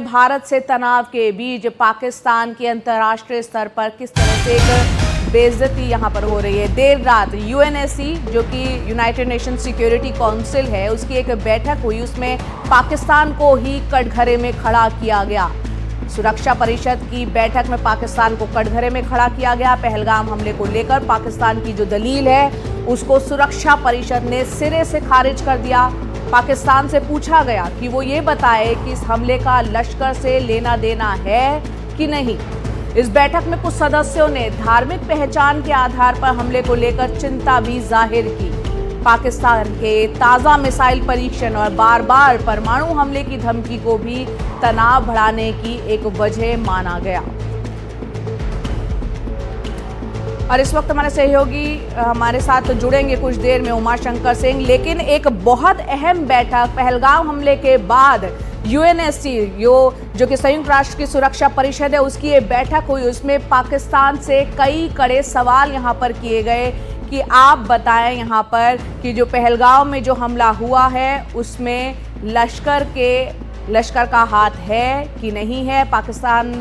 भारत से तनाव के बीच पाकिस्तान की अंतर्राष्ट्रीय स्तर पर किस तरह से एक बेइज्जती यहां पर हो रही है। देर रात यूएनएससी जो कि यूनाइटेड नेशन सिक्योरिटी काउंसिल है, उसकी एक बैठक हुई। उसमें पाकिस्तान को ही कटघरे में खड़ा किया गया। सुरक्षा परिषद की बैठक में पाकिस्तान को कटघरे में खड़ा किया गया। पहलगाम हमले को लेकर पाकिस्तान की जो दलील है उसको सुरक्षा परिषद ने सिरे से खारिज कर दिया। पाकिस्तान से पूछा गया कि वो ये बताए कि इस हमले का लश्कर से लेना देना है कि नहीं। इस बैठक में कुछ सदस्यों ने धार्मिक पहचान के आधार पर हमले को लेकर चिंता भी जाहिर की। पाकिस्तान के ताज़ा मिसाइल परीक्षण और बार बार परमाणु हमले की धमकी को भी तनाव बढ़ाने की एक वजह माना गया। और इस वक्त हमारे सहयोगी हमारे साथ जुड़ेंगे कुछ देर में, उमाशंकर सिंह। लेकिन एक बहुत अहम बैठक पहलगाम हमले के बाद यूएनएससी जो कि संयुक्त राष्ट्र की सुरक्षा परिषद है, उसकी ये बैठक हुई। उसमें पाकिस्तान से कई कड़े सवाल यहाँ पर किए गए कि आप बताएं यहाँ पर कि जो पहलगाम में जो हमला हुआ है उसमें लश्कर का हाथ है कि नहीं है। पाकिस्तान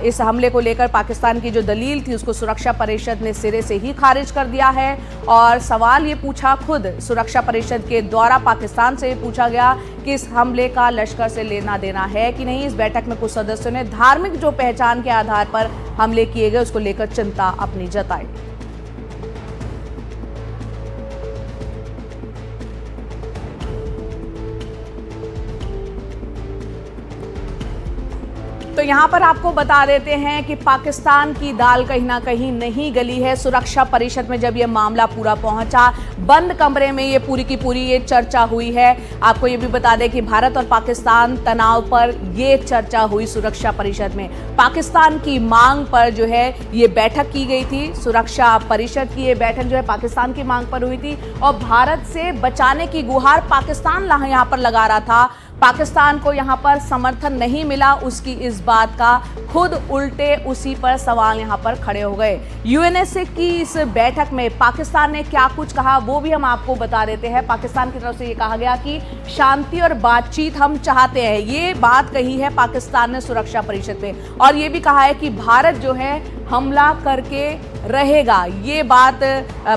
इस हमले को लेकर पाकिस्तान की जो दलील थी उसको सुरक्षा परिषद ने सिरे से ही खारिज कर दिया है। और सवाल ये पूछा खुद सुरक्षा परिषद के द्वारा पाकिस्तान से पूछा गया कि इस हमले का लश्कर से लेना देना है कि नहीं। इस बैठक में कुछ सदस्यों ने धार्मिक जो पहचान के आधार पर हमले किए गए उसको लेकर चिंता अपनी जताई। तो यहाँ पर आपको बता देते हैं कि पाकिस्तान की दाल कहीं ना कहीं नहीं गली है। सुरक्षा परिषद में जब ये मामला पूरा पहुंचा, बंद कमरे में ये पूरी की पूरी ये चर्चा हुई है। आपको ये भी बता दें कि भारत और पाकिस्तान तनाव पर ये चर्चा हुई सुरक्षा परिषद में। पाकिस्तान की मांग पर जो है ये बैठक की गई थी। सुरक्षा परिषद की ये बैठक जो है पाकिस्तान की मांग पर हुई थी और भारत से बचाने की गुहार पाकिस्तान यहाँ पर लगा रहा था। पाकिस्तान को यहाँ पर समर्थन नहीं मिला उसकी इस बात का खुद उल्टे उसी पर सवाल यहाँ पर खड़े हो गए। यूएनएससी की इस बैठक में पाकिस्तान ने क्या कुछ कहा वो भी हम आपको बता देते हैं। पाकिस्तान की तरफ से ये कहा गया कि शांति और बातचीत हम चाहते हैं, ये बात कही है पाकिस्तान ने सुरक्षा परिषद में। और ये भी कहा है कि भारत जो है हमला करके रहेगा, ये बात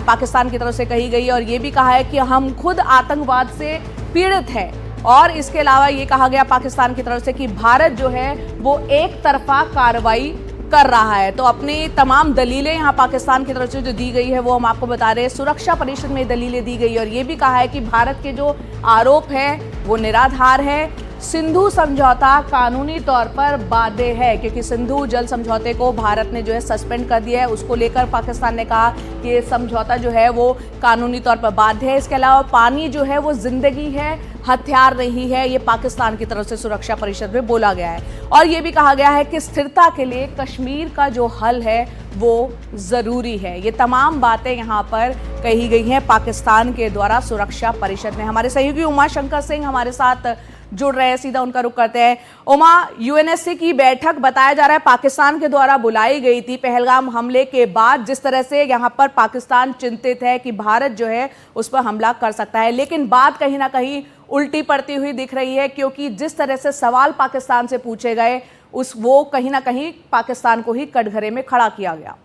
पाकिस्तान की तरफ से कही गई। और ये भी कहा है कि हम खुद आतंकवाद से पीड़ित हैं। और इसके अलावा ये कहा गया पाकिस्तान की तरफ से कि भारत जो है वो एक तरफा कार्रवाई कर रहा है। तो अपनी तमाम दलीलें यहाँ पाकिस्तान की तरफ से जो दी गई है वो हम आपको बता रहे हैं। सुरक्षा परिषद में दलीलें दी गई और ये भी कहा है कि भारत के जो आरोप है वो निराधार है। सिंधु समझौता कानूनी तौर पर बाध्य है क्योंकि सिंधु जल समझौते को भारत ने जो है सस्पेंड कर दिया है। उसको लेकर पाकिस्तान ने कहा कि ये समझौता जो है वो कानूनी तौर पर बाध्य है। इसके अलावा पानी जो है वो जिंदगी है, हथियार नहीं है, ये पाकिस्तान की तरफ से सुरक्षा परिषद में बोला गया है। और ये भी कहा गया है कि स्थिरता के लिए कश्मीर का जो हल है वो ज़रूरी है। ये तमाम बातें यहाँ पर कही गई हैं पाकिस्तान के द्वारा सुरक्षा परिषद में। हमारे सहयोगी उमाशंकर सिंह हमारे साथ जुड़ रहे हैं, सीधा उनका रुख करते हैं। उमा, यूएनएससी की बैठक बताया जा रहा है पाकिस्तान के द्वारा बुलाई गई थी पहलगाम हमले के बाद। जिस तरह से यहाँ पर पाकिस्तान चिंतित है कि भारत जो है उस पर हमला कर सकता है, लेकिन बात कहीं ना कहीं उल्टी पड़ती हुई दिख रही है क्योंकि जिस तरह से सवाल पाकिस्तान से पूछे गए वो कहीं ना कहीं पाकिस्तान को ही कटघरे में खड़ा किया गया।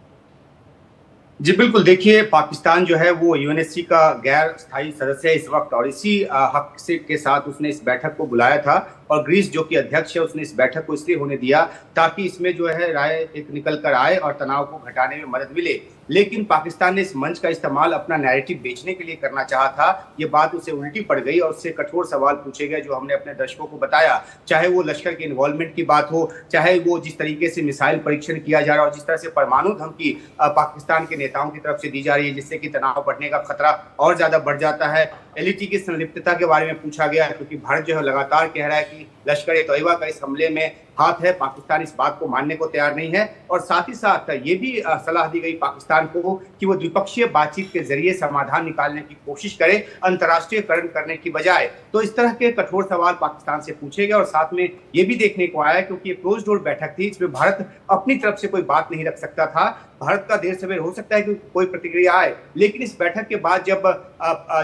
जी बिल्कुल, देखिए पाकिस्तान जो है वो यूएनएससी का गैर स्थायी सदस्य है इस वक्त और इसी हक से के साथ उसने इस बैठक को बुलाया था। और ग्रीस जो कि अध्यक्ष है उसने इस बैठक को इसलिए होने दिया ताकि इसमें जो है राय एक निकल कर आए और तनाव को घटाने में मदद मिले। लेकिन पाकिस्तान ने इस मंच का इस्तेमाल अपना नैरेटिव बेचने के लिए करना चाहा था। ये बात उसे उल्टी पड़ गई और उससे कठोर सवाल पूछे गए जो हमने अपने दर्शकों को बताया। चाहे वो लश्कर के इन्वॉल्वमेंट की बात हो, चाहे वो जिस तरीके से मिसाइल परीक्षण किया जा रहा है और जिस तरह से परमाणु धमकी पाकिस्तान के नेताओं की तरफ से दी जा रही है जिससे कि तनाव बढ़ने का खतरा और ज्यादा बढ़ जाता है। एलईटी की संलिप्तता के बारे में पूछा गया क्योंकि भारत जो है लगातार कह रहा है कि लश्कर ए तैयबा का इस हमले में हाथ है। पाकिस्तान इस बात को मानने को तैयार नहीं है और साथ ही साथ ये भी सलाह दी गई पाकिस्तान को कि वो द्विपक्षीय बातचीत के जरिए समाधान निकालने की कोशिश करे, अंतर्राष्ट्रीयकरण करने की बजाय। तो इस तरह के कठोर सवाल पाकिस्तान से पूछे गए और साथ में ये भी देखने को आया, क्योंकि ये क्लोज डोर बैठक थी, इसमें भारत अपनी तरफ से कोई बात नहीं रख सकता था। भारत का देर सवेर हो सकता है कि कोई प्रतिक्रिया आए, लेकिन इस बैठक के बाद जब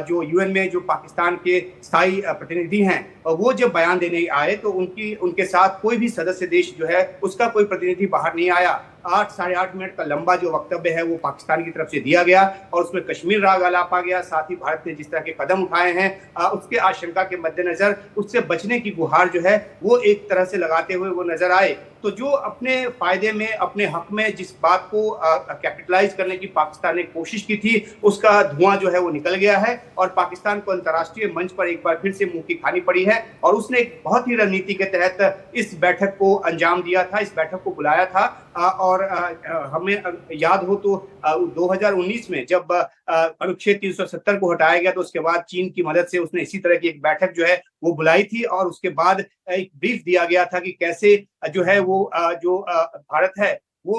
जो यूएन में जो पाकिस्तान के स्थायी प्रतिनिधि हैं वो जब बयान देने आए तो उनके साथ कोई भी सदस्य देश जो है उसका कोई प्रतिनिधि बाहर नहीं आया। 8 साढ़े 8 मिनट का लंबा जो वक्तव्य है वो पाकिस्तान की तरफ से दिया गया और उसमें कश्मीर राग आलापा गया। साथ ही भारत ने जिस तरह के कदम उठाए हैं उसके आशंका के मद्देनजर उससे बचने की गुहार जो है वो एक तरह से लगाते हुए वो नजर आए। तो जो अपने फायदे में, अपने हक में जिस बात को कैपिटलाइज करने की पाकिस्तान ने कोशिश की थी उसका धुआं जो है वो निकल गया है और पाकिस्तान को अंतर्राष्ट्रीय मंच पर एक बार फिर से मुंह की खानी पड़ी है और उसने एक बहुत ही रणनीति के तहत इस बैठक को अंजाम दिया था, इस बैठक को बुलाया था। और हमें याद हो तो 2019 में जब अनुच्छेद 370 को हटाया गया तो उसके बाद चीन की मदद से उसने इसी तरह की एक बैठक जो है वो बुलाई थी और उसके बाद एक ब्रीफ दिया गया था कि कैसे जो है वो जो भारत है वो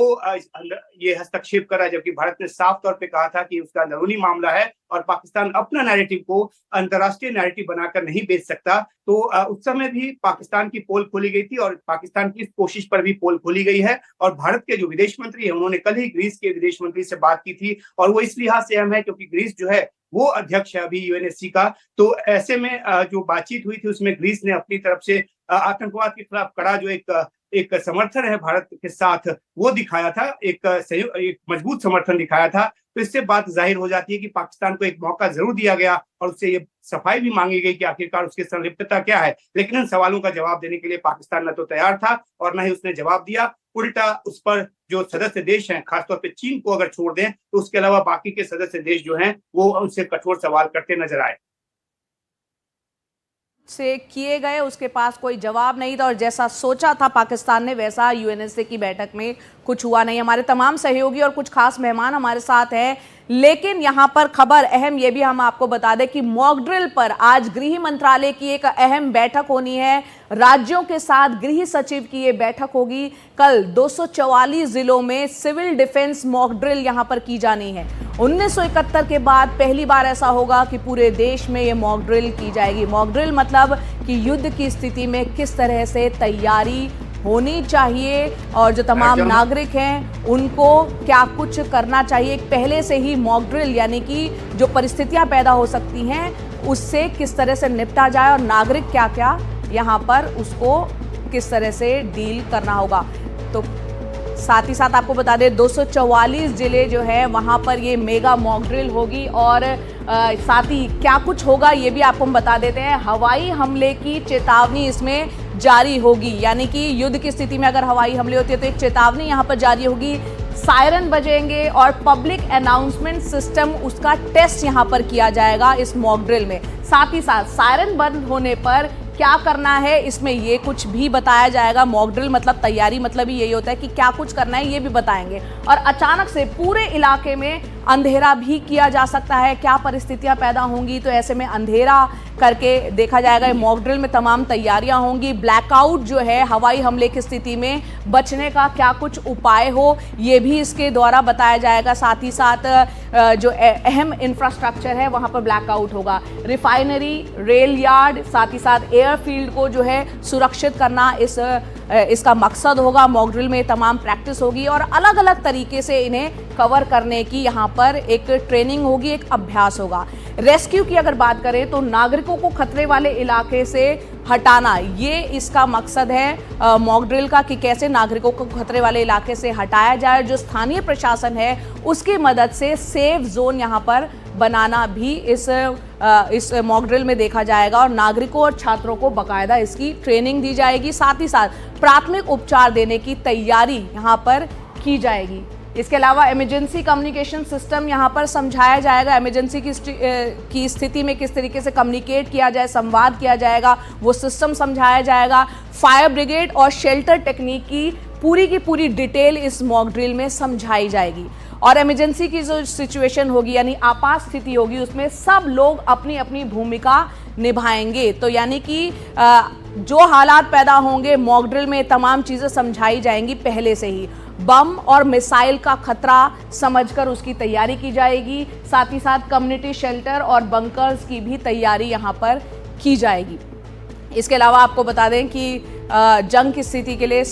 ये हस्तक्षेप कर रहा है, जबकि भारत ने साफ तौर पे कहा था कि उसका अंदरूनी मामला है और पाकिस्तान अपना नैरेटिव को अंतर्राष्ट्रीय नैरेटिव बनाकर नहीं बेच सकता। तो उस समय भी पाकिस्तान की पोल खोली गई थी और पाकिस्तान की इस कोशिश पर भी पोल खोली गई है और भारत के जो विदेश मंत्री है उन्होंने कल ही ग्रीस के विदेश मंत्री से बात की थी और वो इस लिहाज से अहम है क्योंकि ग्रीस जो है वो अध्यक्ष है अभी यूएनएससी का। तो ऐसे में जो बातचीत हुई थी उसमें ग्रीस ने अपनी तरफ से आतंकवाद के खिलाफ कड़ा जो एक समर्थन है भारत के साथ वो दिखाया था, एक मजबूत समर्थन दिखाया था। तो इससे बात जाहिर हो जाती है कि पाकिस्तान को एक मौका जरूर दिया गया और उससे ये सफाई भी मांगी गई कि आखिरकार उसकी संलिप्तता क्या है, लेकिन इन सवालों का जवाब देने के लिए पाकिस्तान न तो तैयार था और न ही उसने जवाब दिया। उल्टा उस पर जो सदस्य देश हैं, खासतौर पे चीन को अगर छोड़ दें तो उसके अलावा बाकी के सदस्य देश जो हैं वो उनसे कठोर सवाल करते नजर आए। से किए गए उसके पास कोई जवाब नहीं था और जैसा सोचा था पाकिस्तान ने वैसा यूएनएससी की बैठक में कुछ हुआ नहीं। हमारे तमाम सहयोगी और कुछ खास मेहमान हमारे साथ हैं, लेकिन यहाँ पर खबर अहम ये भी हम आपको बता दें कि मॉक ड्रिल पर आज गृह मंत्रालय की एक अहम बैठक होनी है। राज्यों के साथ गृह सचिव की ये बैठक होगी। कल 244 जिलों में सिविल डिफेंस मॉक ड्रिल यहाँ पर की जानी है। 1971 के बाद पहली बार ऐसा होगा कि पूरे देश में ये मॉक ड्रिल की जाएगी। मॉक ड्रिल मतलब कि युद्ध की स्थिति में किस तरह से तैयारी होनी चाहिए और जो तमाम नागरिक हैं उनको क्या कुछ करना चाहिए। पहले से ही मॉक ड्रिल यानी कि जो परिस्थितियां पैदा हो सकती हैं उससे किस तरह से निपटा जाए और नागरिक क्या क्या यहाँ पर उसको किस तरह से डील करना होगा। तो साथ ही साथ आपको बता दें 244 जिले जो है वहाँ पर ये मेगा मॉक ड्रिल होगी और साथ ही क्या कुछ होगा ये भी आपको हम बता देते हैं। हवाई हमले की चेतावनी इसमें जारी होगी, यानी कि युद्ध की स्थिति में अगर हवाई हमले होते हैं तो एक चेतावनी यहाँ पर जारी होगी। सायरन बजेंगे और पब्लिक अनाउंसमेंट सिस्टम उसका टेस्ट यहाँ पर किया जाएगा इस मॉक ड्रिल में। साथ ही साथ सायरन बंद होने पर क्या करना है इसमें ये कुछ भी बताया जाएगा। मॉक ड्रिल मतलब तैयारी मतलब ही यही होता है कि क्या कुछ करना है ये भी बताएंगे। और अचानक से पूरे इलाके में अंधेरा भी किया जा सकता है, क्या परिस्थितियां पैदा होंगी, तो ऐसे में अंधेरा करके देखा जाएगा। मॉक ड्रिल में तमाम तैयारियां होंगी। ब्लैकआउट जो है हवाई हमले की स्थिति में बचने का क्या कुछ उपाय हो ये भी इसके द्वारा बताया जाएगा। साथ ही साथ जो अहम इंफ्रास्ट्रक्चर है वहां पर ब्लैकआउट होगा। रिफाइनरी, रेल यार्ड, साथ ही साथ एयरफील्ड को जो है सुरक्षित करना इसका मकसद होगा। मॉक ड्रिल में तमाम प्रैक्टिस होगी और अलग अलग तरीके से इन्हें कवर करने की यहाँ पर एक ट्रेनिंग होगी, एक अभ्यास होगा। रेस्क्यू की अगर बात करें तो नागरिकों को खतरे वाले इलाके से हटाना, ये इसका मकसद है मॉक ड्रिल का कि कैसे नागरिकों को खतरे वाले इलाके से हटाया जाए। जो स्थानीय प्रशासन है उसकी मदद से सेफ जोन यहाँ पर बनाना भी इस मॉक ड्रिल में देखा जाएगा और नागरिकों और छात्रों को बाकायदा इसकी ट्रेनिंग दी जाएगी। साथ ही साथ प्राथमिक उपचार देने की तैयारी यहाँ पर की जाएगी। इसके अलावा इमरजेंसी कम्युनिकेशन सिस्टम यहाँ पर समझाया जाएगा। इमरजेंसी की स्थिति में किस तरीके से कम्युनिकेट किया जाए, संवाद किया जाएगा, वो सिस्टम समझाया जाएगा। फायर ब्रिगेड और शेल्टर टेक्निक की पूरी डिटेल इस मॉक ड्रिल में समझाई जाएगी। और इमरजेंसी की जो सिचुएशन होगी यानी आपात स्थिति होगी उसमें सब लोग अपनी अपनी भूमिका निभाएंगे। तो यानी कि जो हालात पैदा होंगे मॉक ड्रिल में तमाम चीजें समझाई जाएंगी पहले से ही। बम और मिसाइल का खतरा समझकर उसकी तैयारी की जाएगी, साथ ही साथ कम्युनिटी शेल्टर और बंकर्स की भी तैयारी यहां पर की जाएगी। इसके अलावा आपको बता दें कि जंग की स्थिति के लिए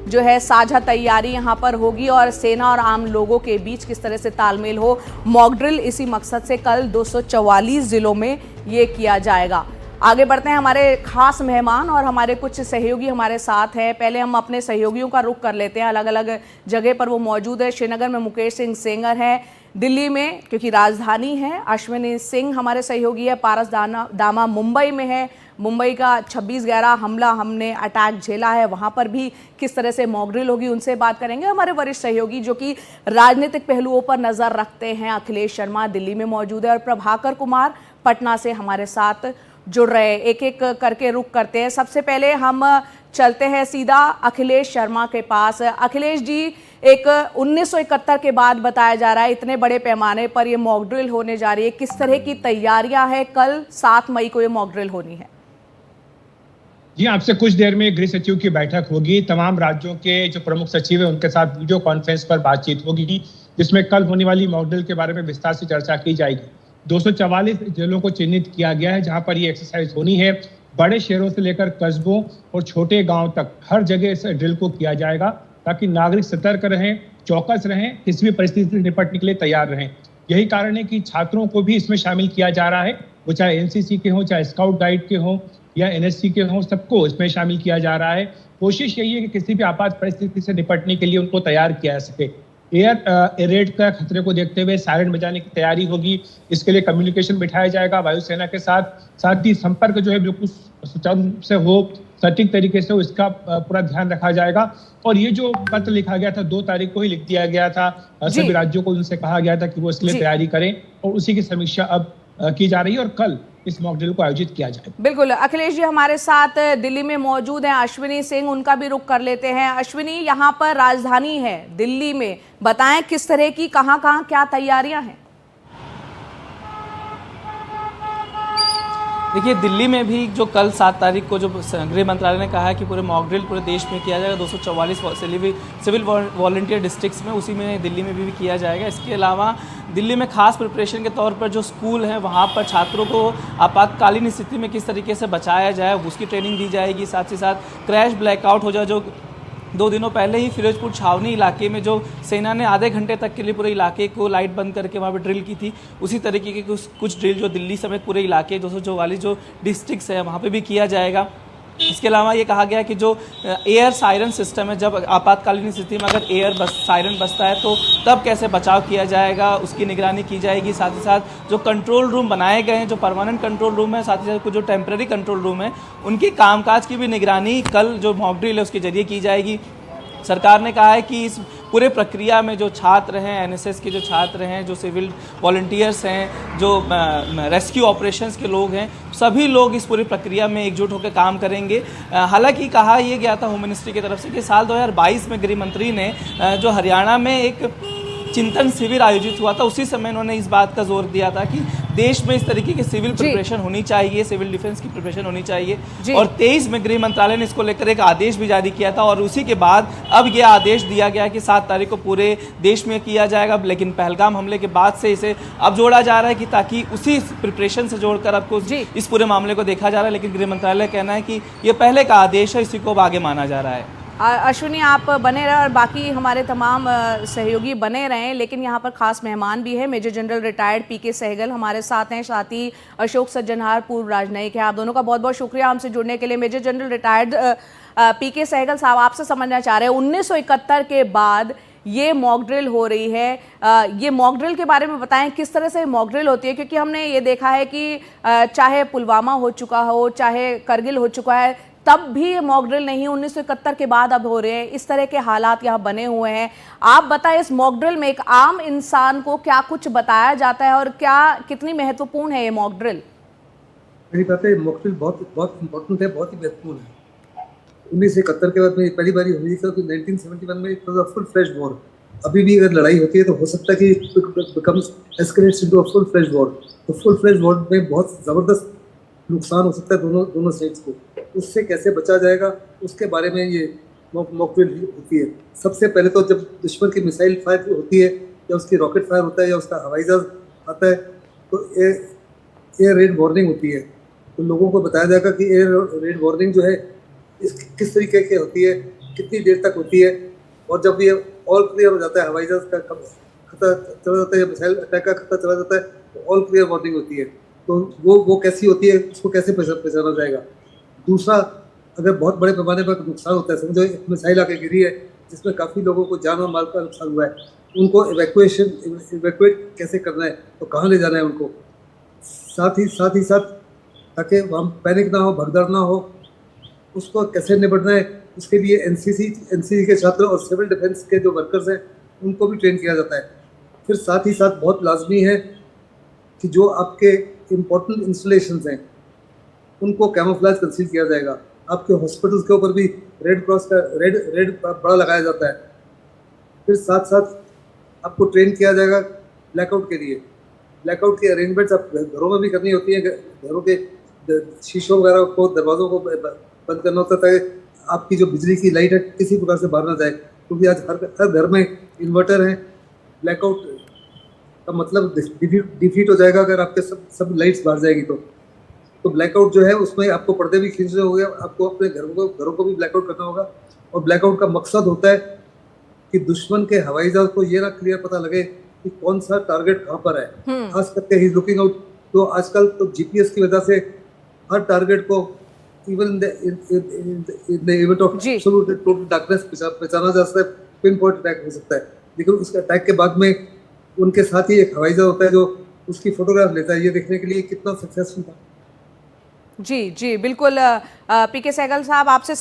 जो है साझा तैयारी यहां पर होगी और सेना और आम लोगों के बीच किस तरह से तालमेल हो, मॉक ड्रिल इसी मकसद से कल 244 जिलों में ये किया जाएगा। आगे बढ़ते हैं, हमारे खास मेहमान और हमारे कुछ सहयोगी हमारे साथ हैं। पहले हम अपने सहयोगियों का रुख कर लेते हैं, अलग अलग जगह पर वो मौजूद है। श्रीनगर में मुकेश सिंह सेंगर हैं, दिल्ली में क्योंकि राजधानी है अश्विनी सिंह हमारे सहयोगी है, पारस दामा मुंबई में है। मुंबई का 26/11 हमला हमने अटैक झेला है, वहां पर भी किस तरह से मॉक ड्रिल होगी उनसे बात करेंगे। हमारे वरिष्ठ सहयोगी जो कि राजनीतिक पहलुओं पर नजर रखते हैं, अखिलेश शर्मा दिल्ली में मौजूद है और प्रभाकर कुमार पटना से हमारे साथ जुड़ रहे हैं। एक एक करके रुख करते हैं। सबसे पहले हम चलते हैं सीधा अखिलेश शर्मा के पास। अखिलेश जी, एक 1971 के बाद बताया जा रहा है इतने बड़े पैमाने पर ये मॉक ड्रिल होने जा रही है, किस तरह की तैयारियां हैं? कल 7 मई को ये मॉक ड्रिल होनी है। जी, आपसे कुछ देर में गृह सचिव की बैठक होगी। तमाम राज्यों के जो प्रमुख सचिव हैं उनके साथ वीडियो कॉन्फ्रेंस पर बातचीत होगी, जिसमें कल होने वाली मॉक ड्रिल के बारे में विस्तार से चर्चा की जाएगी। 244 जिलों को चिन्हित किया गया है जहां पर ये एक्सरसाइज होनी है। बड़े शहरों से लेकर कस्बों और छोटे गांव तक हर जगह इस ड्रिल को किया जाएगा, ताकि नागरिक सतर्क रहें, चौकस रहें, किसी भी परिस्थिति से निपटने के लिए तैयार रहें। यही कारण है कि छात्रों को भी इसमें शामिल किया जा रहा है, वो चाहे एनसीसी के हों, चाहे स्काउट गाइड के हों या एनएससी के हों, सबको इसमें शामिल किया जा रहा है। कोशिश यही है कि किसी भी आपात परिस्थिति से निपटने के लिए उनको तैयार किया जा सके। एयर रेड का खतरे को देखते हुए सायरन बजाने की तैयारी होगी। इसके लिए कम्युनिकेशन बिठाया जाएगा वायुसेना के साथ, साथ ही संपर्क जो है बिल्कुल सुचारू रूप से हो, सटीक तरीके से हो, इसका पूरा ध्यान रखा जाएगा। और ये जो पत्र लिखा गया था 2 तारीख को ही लिख दिया गया था, सभी राज्यों को उनसे कहा गया था कि वो इसके लिए तैयारी करें और उसी की समीक्षा अब की जा रही है और कल इस मॉक ड्रिल को आयोजित किया जाए। बिल्कुल। अखिलेश जी हमारे साथ दिल्ली में मौजूद हैं अश्विनी सिंह, उनका भी रुख कर लेते हैं। अश्विनी, यहाँ पर राजधानी है दिल्ली में, बताएं किस तरह की कहाँ क्या तैयारियां हैं? देखिए, दिल्ली में भी जो कल 7 तारीख को जो गृह मंत्रालय ने कहा है कि पूरे मॉक ड्रिल पूरे देश में किया जाएगा, 244 सिविल वॉलंटियर डिस्ट्रिक्ट्स में, उसी में दिल्ली में भी किया जाएगा। इसके अलावा दिल्ली में खास प्रिपरेशन के तौर पर जो स्कूल हैं वहाँ पर छात्रों को आपातकालीन स्थिति में किस तरीके से बचाया जाए उसकी ट्रेनिंग दी जाएगी। साथ ही साथ क्रैश ब्लैकआउट हो जाए, जो 2 दिनों पहले ही फिरोजपुर छावनी इलाके में जो सेना ने आधे घंटे तक के लिए पूरे इलाके को लाइट बंद करके वहाँ पे ड्रिल की थी, उसी तरीके के कुछ ड्रिल जो दिल्ली समेत पूरे इलाके 244 जो डिस्ट्रिक्ट्स है वहाँ पे भी किया जाएगा। इसके अलावा ये कहा गया कि जो एयर सायरन सिस्टम है, जब आपातकालीन स्थिति में अगर सायरन बजता है तो तब कैसे बचाव किया जाएगा उसकी निगरानी की जाएगी। साथ ही साथ जो कंट्रोल रूम बनाए गए हैं, जो परमानेंट कंट्रोल रूम है, साथ ही साथ कुछ जो टेम्प्रेरी कंट्रोल रूम है, उनकी कामकाज की भी निगरानी कल जो मॉक ड्रिल है उसके जरिए की जाएगी। सरकार ने कहा है कि इस पूरे प्रक्रिया में जो छात्र हैं, एनएसएस के जो छात्र हैं, जो सिविल वॉलंटियर्स हैं, जो रेस्क्यू ऑपरेशंस के लोग हैं, सभी लोग इस पूरी प्रक्रिया में एकजुट होकर काम करेंगे। हालांकि कहा यह गया था होम मिनिस्ट्री की तरफ से कि साल 2022 में गृह मंत्री ने जो हरियाणा में एक चिंतन शिविर आयोजित हुआ था, उसी समय उन्होंने इस बात का जोर दिया था कि देश में इस तरीके की सिविल प्रिपरेशन होनी चाहिए, सिविल डिफेंस की प्रिपरेशन होनी चाहिए। और 23 में गृह मंत्रालय ने इसको लेकर एक आदेश भी जारी किया था और उसी के बाद अब यह आदेश दिया गया कि 7 तारीख को पूरे देश में किया जाएगा। लेकिन पहलगाम हमले के बाद से इसे अब जोड़ा जा रहा है कि ताकि उसी प्रिपरेशन से जोड़कर आपको इस पूरे मामले को देखा जा रहा है। लेकिन गृह मंत्रालय का कहना है कि ये पहले का आदेश है, इसी को अब आगे माना जा रहा है। अश्विनी, आप बने रहे और बाकी हमारे तमाम सहयोगी बने रहें, लेकिन यहाँ पर खास मेहमान भी है। मेजर जनरल रिटायर्ड पीके सहगल हमारे साथ हैं, साथ ही अशोक सज्जनहार पूर्व राजनयिक है। आप दोनों का बहुत बहुत शुक्रिया हमसे जुड़ने के लिए। मेजर जनरल रिटायर्ड पीके सहगल साहब, आपसे समझना चाह रहे हैं 1971 के बाद ये मॉक ड्रिल हो रही है, ये मॉक ड्रिल के बारे में बताएं किस तरह से मॉक ड्रिल होती है, क्योंकि हमने ये देखा है कि चाहे पुलवामा हो चुका हो, चाहे करगिल हो चुका है, तब भी ये मॉक ड्रिल नहीं, 1971 के बाद अब हो रहे हैं। इस तरह के हालात यहाँ बने हुए हैं। आप बताएं, इस मॉक ड्रिल में एक आम इंसान को क्या कुछ बताया जाता है और क्या कितनी महत्वपूर्ण है ये मॉक ड्रिल? मेरी बात है, मॉक ड्रिल बहुत इम्पोर्टेंट है, बहुत ही महत्वपूर्ण है। 1971 के बाद में पहली बार हुई थी, 1971 में it was a full fledge war. अभी भी अगर लड़ाई होती है तो हो सकता है कि it becomes escalates into a full fledge war. तो फुल फ्लेज वॉर में बहुत जबरदस्त नुकसान हो सकता है दोनों दोनों साइड्स को, उससे कैसे बचा जाएगा उसके बारे में ये मॉक ड्रिल होती है। सबसे पहले तो जब दुश्मन की मिसाइल फायर होती है या उसकी रॉकेट फायर होता है या उसका हवाई जहाज आता है तो एयर रेड वार्निंग होती है। तो लोगों को बताया जाएगा कि एयर रेड वार्निंग जो है किस तरीके की होती है, कितनी देर तक होती है, और जब ये ऑल क्लियर हो जाता है, हवाई जहाज का खतरा चला जाता है या मिसाइल अटैक का खतरा चला जाता है तो ऑल क्लियर वार्निंग होती है। तो वो कैसी होती है, उसको कैसे पहचाना जाएगा। दूसरा, अगर बहुत बड़े पैमाने पर नुकसान होता है, समझो एक मिसाइल आके गिरी है जिसमें काफ़ी लोगों को जान और माल का नुकसान हुआ है, उनको इवैक्यूएट कैसे करना है, तो कहाँ ले जाना है उनको। साथ ही साथ ताकि वहाँ पैनिक ना हो, भगदड़ ना हो, उसको कैसे निपटना है, उसके लिए एनसीसी के छात्र और सिविल डिफेंस के जो वर्कर्स हैं उनको भी ट्रेन किया जाता है। फिर साथ ही साथ बहुत लाजमी है कि जो आपके इम्पोर्टेंट इंस्टॉलेशंस हैं उनको कैमोफ्लेज कंसील किया जाएगा। आपके हॉस्पिटल्स के ऊपर भी रेड क्रॉस का रेड बड़ा लगाया जाता है। फिर साथ साथ आपको ट्रेन किया जाएगा ब्लैकआउट के लिए। ब्लैकआउट की अरेंजमेंट्स आप घरों में भी करनी होती है, घरों के शीशों वगैरह को, दरवाज़ों को बंद करना होता है ताकि आपकी जो बिजली की लाइट है किसी प्रकार से बाहर ना जाए, क्योंकि आज हर घर में इन्वर्टर है। ब्लैकआउट का मतलब डिफीट हो जाएगा अगर आपके सब लाइट्स बाहर जाएगी तो ब्लैकआउट जो है उसमें आपको पर्दे भी खींचने होंगे, आपको अपने घरों को भी ब्लैकआउट करना होगा। और ब्लैकआउट का मकसद होता है कि दुश्मन के हवाई जहाज को ये ना क्लियर पता लगे कि कौन सा टारगेट कहाँ पर है। खास करके ही लुकिंग आउट, तो आजकल तो जीपीएस की वजह से हर टारगेट को even in the event of total darkness पहचाना जा सकता है, पिन पॉइंट अटैक हो सकता है। लेकिन उसके अटैक के बाद में उनके साथ ही एक हवाई जहाज होता है जो उसकी फोटोग्राफ लेता है, ये देखने के लिए कितना सक्सेसफुल था। जी बिल्कुल। पीके सहगल साहब, आपसे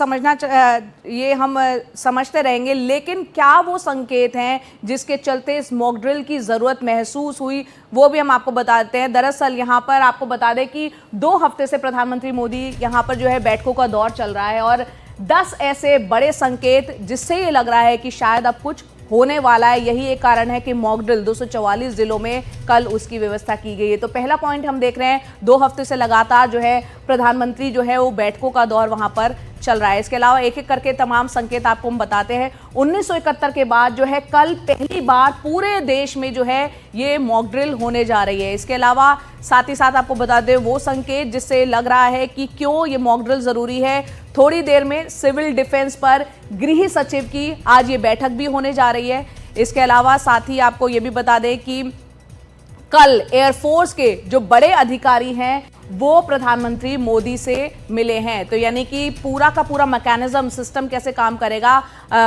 ये हम समझते रहेंगे, लेकिन क्या वो संकेत हैं जिसके चलते इस मॉक ड्रिल की ज़रूरत महसूस हुई, वो भी हम आपको बताते हैं। दरअसल यहाँ पर आपको बता दें कि 2 हफ्ते से प्रधानमंत्री मोदी यहाँ पर जो है बैठकों का दौर चल रहा है और 10 ऐसे बड़े संकेत जिससे ये लग रहा है कि शायद अब कुछ होने वाला है। यही एक कारण है कि मॉक ड्रिल 244 जिलों में कल उसकी व्यवस्था की गई है। तो पहला पॉइंट हम देख रहे हैं, 2 हफ्ते से लगातार जो है प्रधानमंत्री जो है वो बैठकों का दौर वहां पर चल रहा है। इसके अलावा एक एक करके तमाम संकेत आपको हम बताते हैं। 1971 के बाद जो है कल पहली बार पूरे देश में जो है ये मॉक ड्रिल होने जा रही है। इसके अलावा साथ ही साथ आपको बता दें वो संकेत जिससे लग रहा है कि क्यों ये मॉक ड्रिल जरूरी है। थोड़ी देर में सिविल डिफेंस पर गृह सचिव की आज ये बैठक भी होने जा रही है। इसके अलावा साथ ही आपको ये भी बता दें कि कल एयरफोर्स के जो बड़े अधिकारी हैं वो प्रधानमंत्री मोदी से मिले हैं। तो यानी कि पूरा का पूरा मैकेनिज्म सिस्टम कैसे काम करेगा,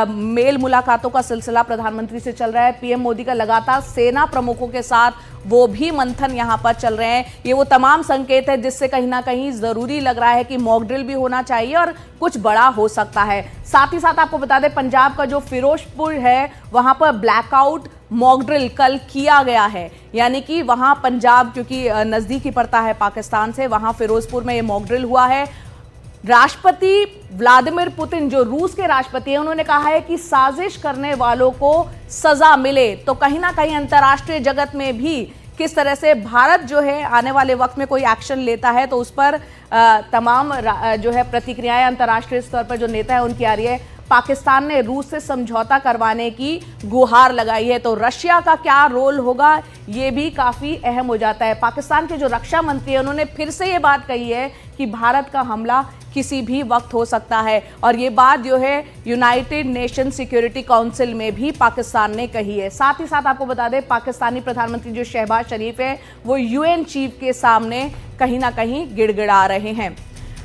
मेल मुलाकातों का सिलसिला प्रधानमंत्री से चल रहा है। पीएम मोदी का लगातार सेना प्रमुखों के साथ वो भी मंथन यहाँ पर चल रहे हैं। ये वो तमाम संकेत है जिससे कहीं ना कहीं ज़रूरी लग रहा है कि मॉक ड्रिल भी होना चाहिए और कुछ बड़ा हो सकता है। साथ ही साथ आपको बता दें पंजाब का जो फिरोजपुर है वहाँ पर ब्लैकआउट मॉक ड्रिल कल किया गया है। यानी कि वहाँ पंजाब क्योंकि नज़दीक ही पड़ता है पाकिस्तान से, वहाँ फिरोजपुर में ये मॉक ड्रिल हुआ है। राष्ट्रपति व्लादिमीर पुतिन जो रूस के राष्ट्रपति हैं उन्होंने कहा है कि साजिश करने वालों को सजा मिले। तो कहीं ना कहीं अंतर्राष्ट्रीय जगत में भी किस तरह से भारत जो है आने वाले वक्त में कोई एक्शन लेता है तो उस पर तमाम जो है प्रतिक्रियाएं अंतर्राष्ट्रीय स्तर पर जो नेता है उनकी आ रही है। पाकिस्तान ने रूस से समझौता करवाने की गुहार लगाई है। तो रशिया का क्या रोल होगा ये भी काफ़ी अहम हो जाता है। पाकिस्तान के जो रक्षा मंत्री हैं उन्होंने फिर से ये बात कही है कि भारत का हमला किसी भी वक्त हो सकता है और ये बात जो है यूनाइटेड नेशन सिक्योरिटी काउंसिल में भी पाकिस्तान ने कही है। साथ ही साथ आपको बता दें पाकिस्तानी प्रधानमंत्री जो शहबाज शरीफ है वो यूएन चीफ के सामने कहीं ना कहीं गिड़गिड़ा रहे हैं।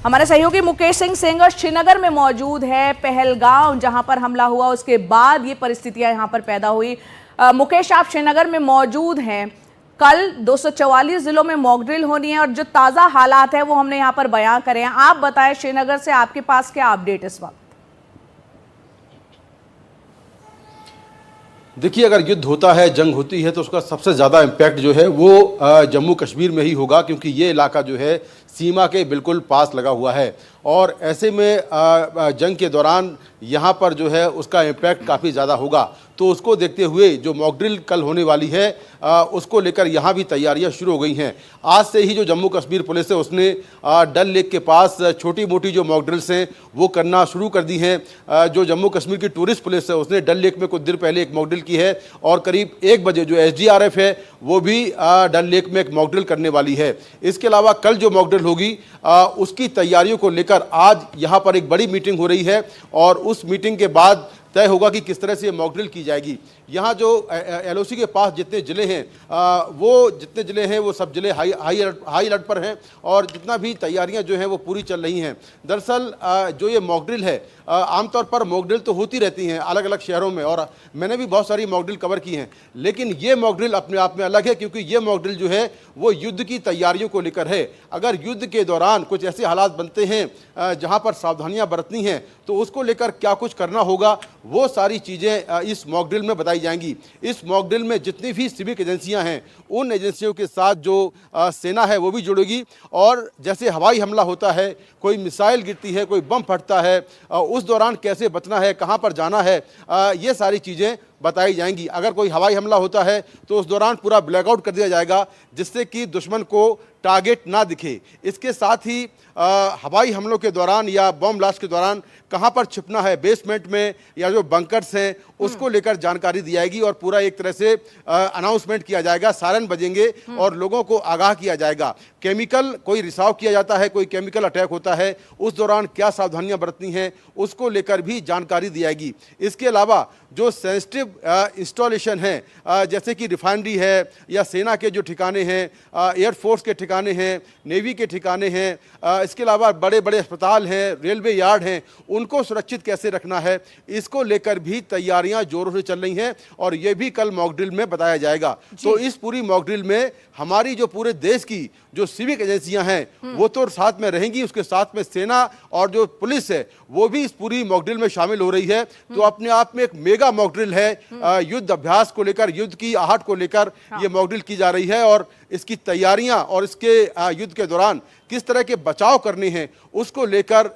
हमारे सहयोगी मुकेश सिंह सेंगर श्रीनगर में मौजूद है। पहलगाम जहां पर हमला हुआ उसके बाद ये परिस्थितियां यहां पर पैदा हुई। मुकेश, आप श्रीनगर में मौजूद हैं। कल 244 जिलों में मॉक ड्रिल होनी है और जो ताज़ा हालात है वो हमने यहाँ पर बयां करे हैं। आप बताएं श्रीनगर से आपके पास क्या अपडेट इस वक्त? देखिए, अगर युद्ध होता है, जंग होती है तो उसका सबसे ज़्यादा इम्पैक्ट जो है वो जम्मू कश्मीर में ही होगा, क्योंकि ये इलाका जो है सीमा के बिल्कुल पास लगा हुआ है और ऐसे में जंग के दौरान यहाँ पर जो है उसका इम्पैक्ट काफ़ी ज़्यादा होगा। तो उसको देखते हुए जो मॉक ड्रिल कल होने वाली है उसको लेकर यहाँ भी तैयारियाँ शुरू हो गई हैं। आज से ही जो जम्मू कश्मीर पुलिस है उसने डल लेक के पास छोटी मोटी जो मॉक ड्रिल्स हैं वो करना शुरू कर दी हैं। जो जम्मू कश्मीर की टूरिस्ट पुलिस है उसने डल लेक में कुछ देर पहले एक मॉक ड्रिल की है और करीब 1 बजे जो SDRF है वो भी डल लेक में एक मॉक ड्रिल करने वाली है। इसके अलावा कल जो मॉक ड्रिल होगी उसकी तैयारियों को लेकर आज यहाँ पर एक बड़ी मीटिंग हो रही है और उस मीटिंग के बाद तय होगा कि किस तरह से ये मॉक ड्रिल की जाएगी। यहाँ जो LOC के पास जितने ज़िले हैं वो सब ज़िले हाई अलर्ट पर हैं और जितना भी तैयारियां जो हैं वो पूरी चल रही हैं। दरअसल जो ये मॉक ड्रिल है आमतौर पर मॉक ड्रिल तो होती रहती हैं अलग अलग शहरों में और मैंने भी बहुत सारी मॉक ड्रिल कवर की हैं, लेकिन ये मॉक ड्रिल अपने आप में अलग है क्योंकि ये मॉक ड्रिल जो है वो युद्ध की तैयारियों को लेकर है। अगर युद्ध के दौरान कुछ ऐसे हालात बनते हैं जहाँ पर सावधानियाँ बरतनी हैं तो उसको लेकर क्या कुछ करना होगा वो सारी चीज़ें इस मॉक ड्रिल में बताई जाएंगी। इस मॉक ड्रिल में जितनी भी सिविक एजेंसियां हैं उन एजेंसियों के साथ जो सेना है वो भी जुड़ेगी और जैसे हवाई हमला होता है, कोई मिसाइल गिरती है, कोई बम फटता है, उस दौरान कैसे बचना है, कहां पर जाना है, ये सारी चीज़ें बताई जाएंगी। अगर कोई हवाई हमला होता है तो उस दौरान पूरा ब्लैकआउट कर दिया जाएगा जिससे कि दुश्मन को टारगेट ना दिखे। इसके साथ ही हवाई हमलों के दौरान या बम ब्लास्ट के दौरान कहां पर छिपना है, बेसमेंट में या जो बंकर्स हैं उसको लेकर जानकारी दी जाएगी और पूरा एक तरह से अनाउंसमेंट किया जाएगा, सायरन बजेंगे और लोगों को आगाह किया जाएगा। केमिकल कोई रिसाव किया जाता है, कोई केमिकल अटैक होता है, उस दौरान क्या सावधानियां बरतनी हैं उसको लेकर भी जानकारी दी जाएगी। इसके अलावा जो सेंसिटिव इंस्टॉलेशन है जैसे कि रिफाइनरी है या सेना के जो ठिकाने हैं, एयरफोर्स के ठिकाने हैं, नेवी के ठिकाने हैं, इसके अलावा बड़े बड़े अस्पताल हैं, रेलवे यार्ड हैं, उनको सुरक्षित कैसे रखना है इसको लेकर भी तैयारियां जोरों से चल रही हैं और ये भी कल मॉक ड्रिल में बताया जाएगा। तो इस पूरी मॉक ड्रिल में हमारी जो पूरे देश की जो सिविक एजेंसियां हैं वो तो साथ में रहेंगी, उसके साथ में सेना और जो पुलिस है वो भी इस पूरी मॉक ड्रिल में शामिल हो रही है। तो अपने आप में एक मेगा मॉक ड्रिल है, युद्ध अभ्यास को लेकर, युद्ध की आहट को लेकर ये मॉक ड्रिल की जा रही है और इसकी तैयारियां और इसके युद्ध के दौरान किस तरह के बचाव करने हैं उसको लेकर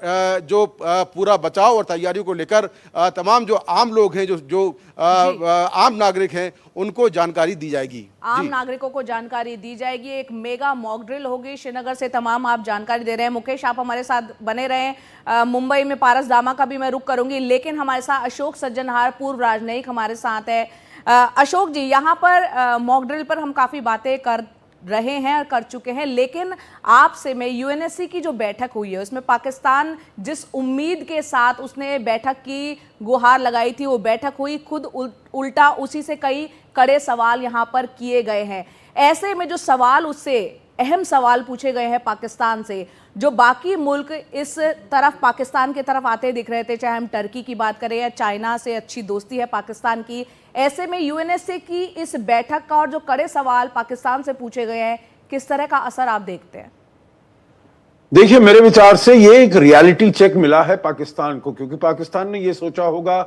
जो पूरा बचाव और तैयारियों को लेकर तमाम जो आम लोग हैं, जो आम नागरिक हैं उनको जानकारी दी जाएगी। आम नागरिकों को जानकारी दी जाएगी। एक मेगा मॉक ड्रिल होगी। श्रीनगर से तमाम आप जानकारी दे रहे हैं। मुकेश, आप हमारे साथ बने रहें। मुंबई में पारस दामा का भी मैं रुख करूंगी, लेकिन हमारे साथ अशोक सज्जनहार, पूर्व राजनयिक हमारे साथ है। अशोक जी, यहाँ पर मॉक ड्रिल पर हम काफ़ी बातें कर रहे हैं और कर चुके हैं, लेकिन आपसे मैं UNSC की जो बैठक हुई है उसमें पाकिस्तान जिस उम्मीद के साथ उसने बैठक की गुहार लगाई थी वो बैठक हुई, खुद उल्टा उसी से कई कड़े सवाल यहाँ पर किए गए हैं। ऐसे में जो सवाल उससे अहम सवाल पूछे गए हैं पाकिस्तान से, जो बाकी मुल्क इस तरफ पाकिस्तान की तरफ आते दिख रहे थे, चाहे हम टर्की की बात करें या चाइना से अच्छी दोस्ती है पाकिस्तान की, ऐसे में UNSC की इस बैठक का और जो कड़े सवाल पाकिस्तान से पूछे गए हैं, किस तरह का असर आप देखते हैं? देखिए, मेरे विचार से ये एक रियलिटी चेक मिला है पाकिस्तान को, क्योंकि पाकिस्तान ने ये सोचा होगा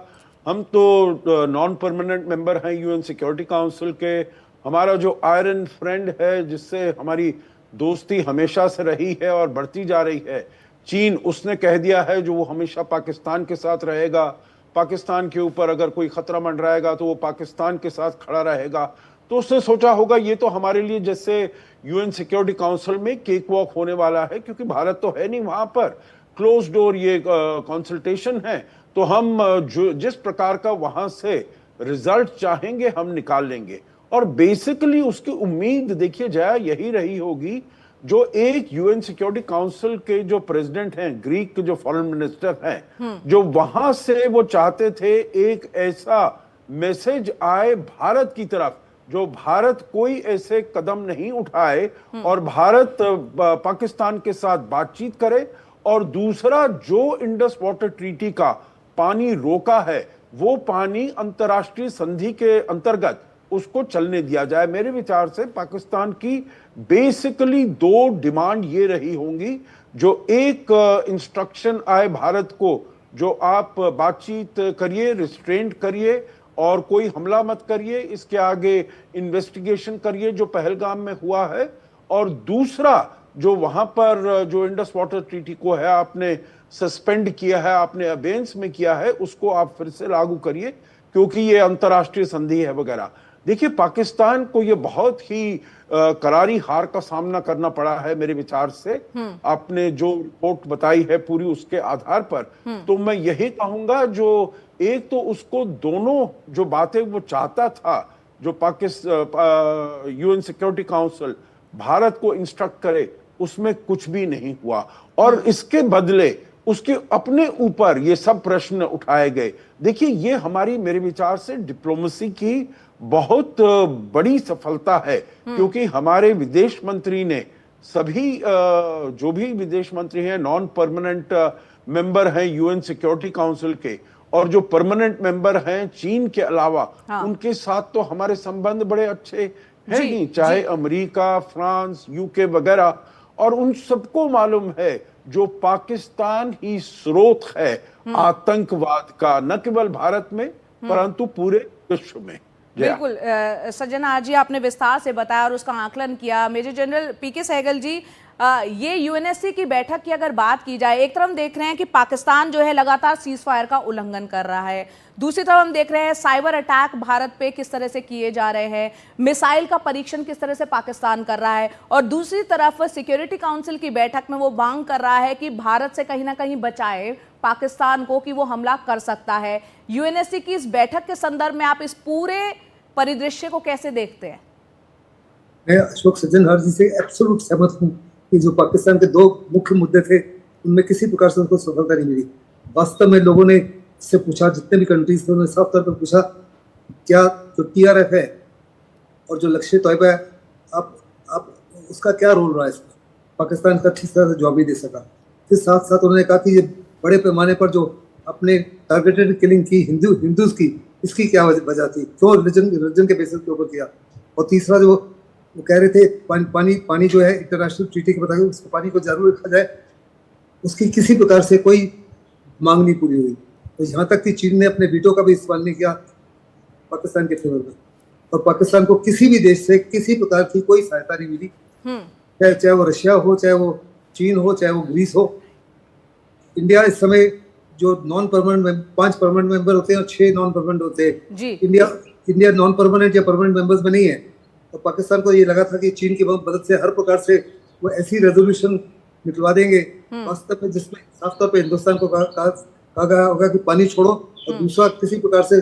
हम तो नॉन परमानेंट मेंबर हैं UN सिक्योरिटी काउंसिल के, हमारा जो आयरन फ्रेंड है जिससे हमारी दोस्ती हमेशा से रही है और बढ़ती जा रही है, चीन, उसने कह दिया है जो वो हमेशा पाकिस्तान के साथ रहेगा, पाकिस्तान के ऊपर अगर कोई खतरा मंडराएगा तो वो पाकिस्तान के साथ खड़ा रहेगा। तो उसने सोचा होगा ये तो हमारे लिए जैसे UN सिक्योरिटी काउंसिल में केक वॉक होने वाला है, क्योंकि भारत तो है नहीं वहां पर, क्लोज डोर ये कंसल्टेशन है, तो हम जो जिस प्रकार का वहां से रिजल्ट चाहेंगे हम निकाल लेंगे। और बेसिकली उसकी उम्मीद देखिए जया यही रही होगी, जो एक UN सिक्योरिटी काउंसिल के जो प्रेसिडेंट हैं, ग्रीक के जो फॉरेन मिनिस्टर हैं, जो वहां से वो चाहते थे एक ऐसा मैसेज आए भारत की तरफ, जो भारत कोई ऐसे कदम नहीं उठाए और भारत पाकिस्तान के साथ बातचीत करे, और दूसरा जो इंडस वाटर ट्रीटी का पानी रोका है वो पानी अंतर्राष्ट्रीय संधि के अंतर्गत उसको चलने दिया जाए। मेरे विचार से पाकिस्तान की बेसिकली दो डिमांड ये रही होंगी, जो एक इंस्ट्रक्शन आए भारत को, जो आप बातचीत करिए, रिस्ट्रेंट करिए और कोई हमला मत करिए, इसके आगे इन्वेस्टिगेशन करिए जो पहलगाम में हुआ है, और दूसरा जो वहां पर जो इंडस वाटर ट्रीटी को है आपने सस्पेंड किया है, आपने अबेंस में किया है, उसको आप फिर से लागू करिए क्योंकि ये अंतर्राष्ट्रीय संधि है वगैरह। देखिए, पाकिस्तान को ये बहुत ही करारी हार का सामना करना पड़ा है मेरे विचार से। आपने जो रिपोर्ट बताई है पूरी उसके आधार पर, तो मैं यही कहूंगा जो एक तो उसको दोनों जो बातें वो चाहता था, जो Pakistan UN security council Bharat को इंस्ट्रक्ट करे, उसमें कुछ भी नहीं हुआ और इसके बदले उसके अपने ऊपर ये सब प्रश्न उठाए गए। देखिए, ये हमारी मेरे विचार से डिप्लोमेसी की बहुत बड़ी सफलता है क्योंकि हमारे विदेश मंत्री ने सभी जो भी विदेश मंत्री हैं, नॉन परमानेंट मेंबर हैं यूएन सिक्योरिटी काउंसिल के, और जो परमानेंट मेंबर हैं चीन के अलावा, उनके साथ तो हमारे संबंध बड़े अच्छे हैं ही, चाहे अमेरिका, फ्रांस, यूके वगैरह। और उन सबको मालूम है जो पाकिस्तान ही स्रोत है आतंकवाद का, न केवल भारत में परंतु पूरे विश्व में। बिल्कुल सज्जन जी, आपने विस्तार से बताया और उसका आकलन किया। मेजर जनरल पीके सहगल जी, ये यूएनएससी की बैठक की अगर बात की जाए, एक तरफ हम देख रहे हैं कि पाकिस्तान जो है लगातार सीज फायर का उल्लंघन कर रहा है, दूसरी तरफ हम देख रहे हैं साइबर अटैक भारत पे किस तरह से किए जा रहे हैं, मिसाइल का परीक्षण किस तरह से पाकिस्तान कर रहा है, और दूसरी तरफ सिक्योरिटी काउंसिल की बैठक में वो मांग कर रहा है कि भारत से कहीं ना कहीं बचाए पाकिस्तान को कि वो हमला कर सकता है। यूएनएससी की इस बैठक के संदर्भ में आप इस पूरे परिदृश्य को कैसे देखते हैं? मैं अशोक सज्जनहार जी से एब्सोल्यूट सहमत हूँ कि जो पाकिस्तान के दो मुख्य मुद्दे थे उनमें किसी प्रकार से उनको सफलता नहीं मिली। वास्तव में लोगों ने से पूछा, जितने भी कंट्रीज थे उन्होंने साफ तौर पर पूछा क्या जो टीआरएफ है और जो लश्कर तैयबा है, आप उसका क्या रोल रहा है इसमें? पाकिस्तान का ठीक तरह से जवाब नहीं दे सका। फिर साथ साथ उन्होंने कहा कि ये बड़े पैमाने पर जो अपने टारगेटेड किलिंग की हिंदूज की, इसकी क्या वजह थी, क्यों रिलीजन के बेसिस के ऊपर किया। और तीसरा जो वो कह रहे थे पानी जो है इंटरनेशनल ट्रीटी के बताइए उसको पानी को जरूर रखा जाए, उसकी किसी प्रकार से कोई मांग नहीं पूरी हुई। तो यहाँ तक कि चीन ने अपने वीटो का भी इस्तेमाल नहीं किया पाकिस्तान के फेवर में, और पाकिस्तान को किसी भी देश से किसी प्रकार की कोई सहायता नहीं मिली, चाहे वो रशिया हो, चाहे वो चीन हो, चाहे वो ग्रीस हो। इंडिया इस समय जो नॉन परमानेंट 5 परमानेंट मेंबर होते हैं और 6 नॉन परमानेंट होते हैं, इंडिया नॉन परमानेंट या परमानेंट मेंबर्स में नहीं है। तो पाकिस्तान को ये लगा था कि चीन की मदद से हर प्रकार से वो ऐसी रेजोल्यूशन निकलवा देंगे वास्तव में जिसमें साफ तौर पे हिंदुस्तान को कहा गया होगा कि पानी छोड़ो और दूसरा किसी प्रकार से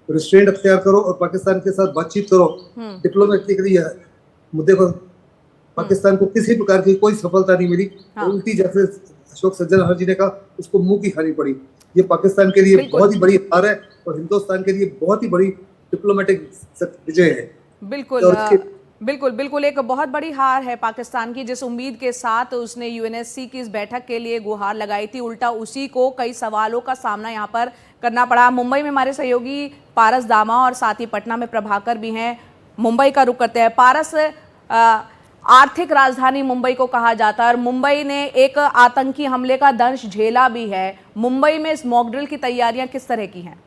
रिस्ट्रेंट अख्तियार करो और पाकिस्तान के साथ बातचीत करो डिप्लोमेटिकली मुद्दे पर। पाकिस्तान को किसी प्रकार की कोई सफलता नहीं मिली। उल्टी जैसे अशोक सज्जनहार जी ने कहा, उसको मुंह की खानी पड़ी। ये पाकिस्तान के लिए बहुत ही बड़ी हार है और हिंदुस्तान के लिए बहुत ही बड़ी डिप्लोमेटिक विजय है। बिल्कुल एक बहुत बड़ी हार है पाकिस्तान की। जिस उम्मीद के साथ उसने यूएनएससी की इस बैठक के लिए गुहार लगाई थी, उल्टा उसी को कई सवालों का सामना यहाँ पर करना पड़ा। मुंबई में हमारे सहयोगी पारस दामा और साथ ही पटना में प्रभाकर भी हैं। मुंबई का रुख करते हैं। पारस, आर्थिक राजधानी मुंबई को कहा जाता है और मुंबई ने एक आतंकी हमले का दंश झेला भी है। मुंबई में इस मॉक ड्रिल की तैयारियां किस तरह की हैं?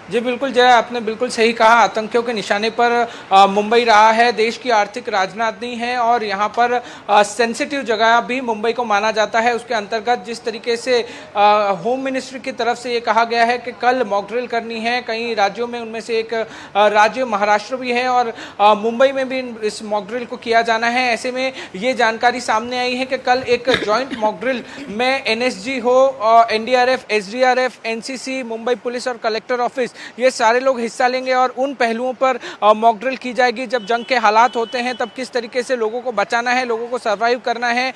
जी बिल्कुल जय, आपने बिल्कुल सही कहा। आतंकियों के निशाने पर मुंबई रहा है। देश की आर्थिक राजधानी है और यहाँ पर सेंसिटिव जगह भी मुंबई को माना जाता है। उसके अंतर्गत जिस तरीके से होम मिनिस्ट्री की तरफ से ये कहा गया है कि कल मॉक ड्रिल करनी है कई राज्यों में, उनमें से एक राज्य महाराष्ट्र भी है और मुंबई में भी इस मॉक ड्रिल को किया जाना है। ऐसे में ये जानकारी सामने आई है कि कल एक जॉइंट मॉक ड्रिल में एनएसजी हो, NDRF, SDRF, NCC, Mumbai police और कलेक्टर ऑफिस, ये सारे लोग हिस्सा लेंगे और उन पहलुओं पर मॉक ड्रिल की जाएगी। जब जंग के हालात होते हैं तब किस तरीके से लोगों को बचाना है, लोगों को सर्वाइव करना है।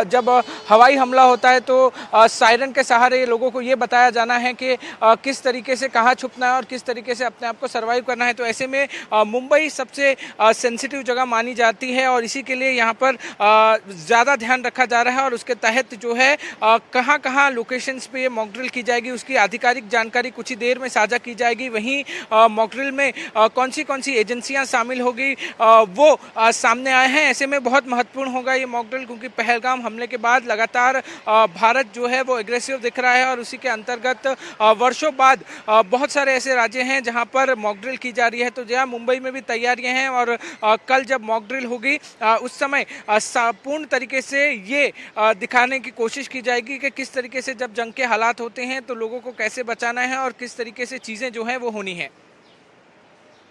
जब हवाई हमला होता है तो सायरन के सहारे लोगों को ये बताया जाना है कि किस तरीके से कहाँ छुपना है और किस तरीके से अपने आप को सर्वाइव करना है। तो ऐसे में मुंबई सबसे सेंसिटिव जगह मानी जाती है और इसी के लिए यहाँ पर ज़्यादा ध्यान रखा जा रहा है और उसके तहत जो है कहाँ कहाँ लोकेशंस पे ये मॉक ड्रिल की जाएगी उसकी आधिकारिक जानकारी कुछ ही देर में साझा की की जाएगी। वहीं मॉक ड्रिल में कौन सी एजेंसियां शामिल होगी वो सामने आए हैं। ऐसे में बहुत महत्वपूर्ण होगा ये मॉक ड्रिल, क्योंकि पहलगाम हमले के बाद लगातार भारत जो है वो एग्रेसिव दिख रहा है और उसी के अंतर्गत वर्षों बाद बहुत सारे ऐसे राज्य हैं जहां पर मॉक ड्रिल की जा रही है। तो जहां मुंबई में भी तैयारियां हैं और कल जब मॉक ड्रिल होगी उस समय पूर्ण तरीके से ये दिखाने की कोशिश की जाएगी कि किस तरीके से जब जंग के हालात होते हैं तो लोगों को कैसे बचाना है और किस तरीके से चीज़ें जो हैं वो होनी है।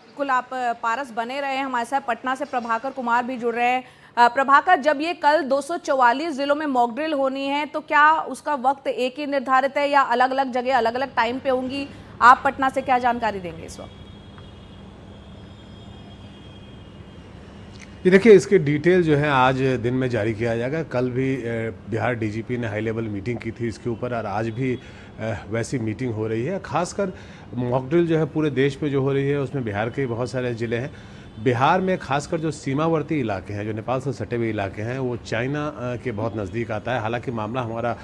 बिल्कुल, आप पारस बने रहे हैं हमारे साथ। पटना से प्रभाकर कुमार भी जुड़ रहे हैं। प्रभाकर, जब ये कल 244 जिलों में मॉक ड्रिल होनी है तो क्या उसका वक्त एक ही निर्धारित है या अलग अलग जगह अलग अलग टाइम पे होंगी? आप पटना से क्या जानकारी देंगे इस वक्त? ये देखिए, इसके डिटेल जो है आज दिन में जारी किया जाएगा। कल भी बिहार डीजीपी ने हाई लेवल मीटिंग की थी इसके ऊपर और आज भी वैसी मीटिंग हो रही है। खासकर मॉक ड्रिल जो है पूरे देश में जो हो रही है उसमें बिहार के बहुत सारे ज़िले हैं। बिहार में खासकर जो सीमावर्ती इलाके हैं, जो नेपाल से सटे हुए इलाके हैं, वो चाइना के बहुत नज़दीक आता है। हालांकि मामला हमारा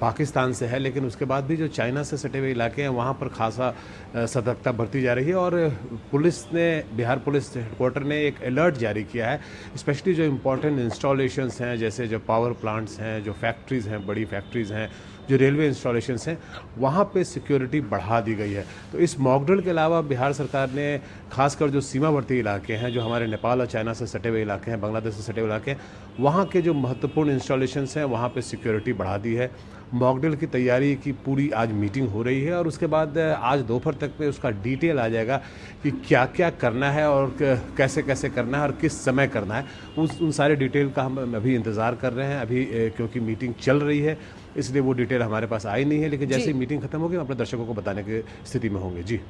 पाकिस्तान से है, लेकिन उसके बाद भी जो चाइना से सटे हुए इलाके हैं वहाँ पर खासा सतर्कता बरती जा रही है और पुलिस ने, बिहार पुलिस हेडक्वार्टर ने एक अलर्ट जारी किया है। स्पेशली जो इम्पोर्टेंट इंस्टॉलेशंस हैं, जैसे जो पावर प्लांट्स हैं, जो फैक्ट्रीज़ हैं, बड़ी फैक्ट्रीज़ हैं, जो रेलवे इंस्टॉलेशंस हैं, वहाँ पे सिक्योरिटी बढ़ा दी गई है। तो इस मॉक ड्रिल के अलावा बिहार सरकार ने खासकर जो सीमावर्ती इलाके हैं, जो हमारे नेपाल और चाइना से सटे हुए इलाके हैं, बांग्लादेश से सटे हुए इलाके हैं, वहाँ के जो महत्वपूर्ण इंस्टॉलेशंस हैं वहाँ पे सिक्योरिटी बढ़ा दी है। मॉक ड्रिल की तैयारी की पूरी आज मीटिंग हो रही है और उसके बाद आज दोपहर तक में उसका डिटेल आ जाएगा कि क्या क्या करना है और कैसे कैसे करना है और किस समय करना है। उन सारे डिटेल का हम अभी इंतज़ार कर रहे हैं। अभी क्योंकि मीटिंग चल रही है इसलिए वो डिटेल हमारे पास आई नहीं है, लेकिन जैसे ही मीटिंग खत्म होगी हम अपने दर्शकों को बताने की स्थिति में होंगे। जी।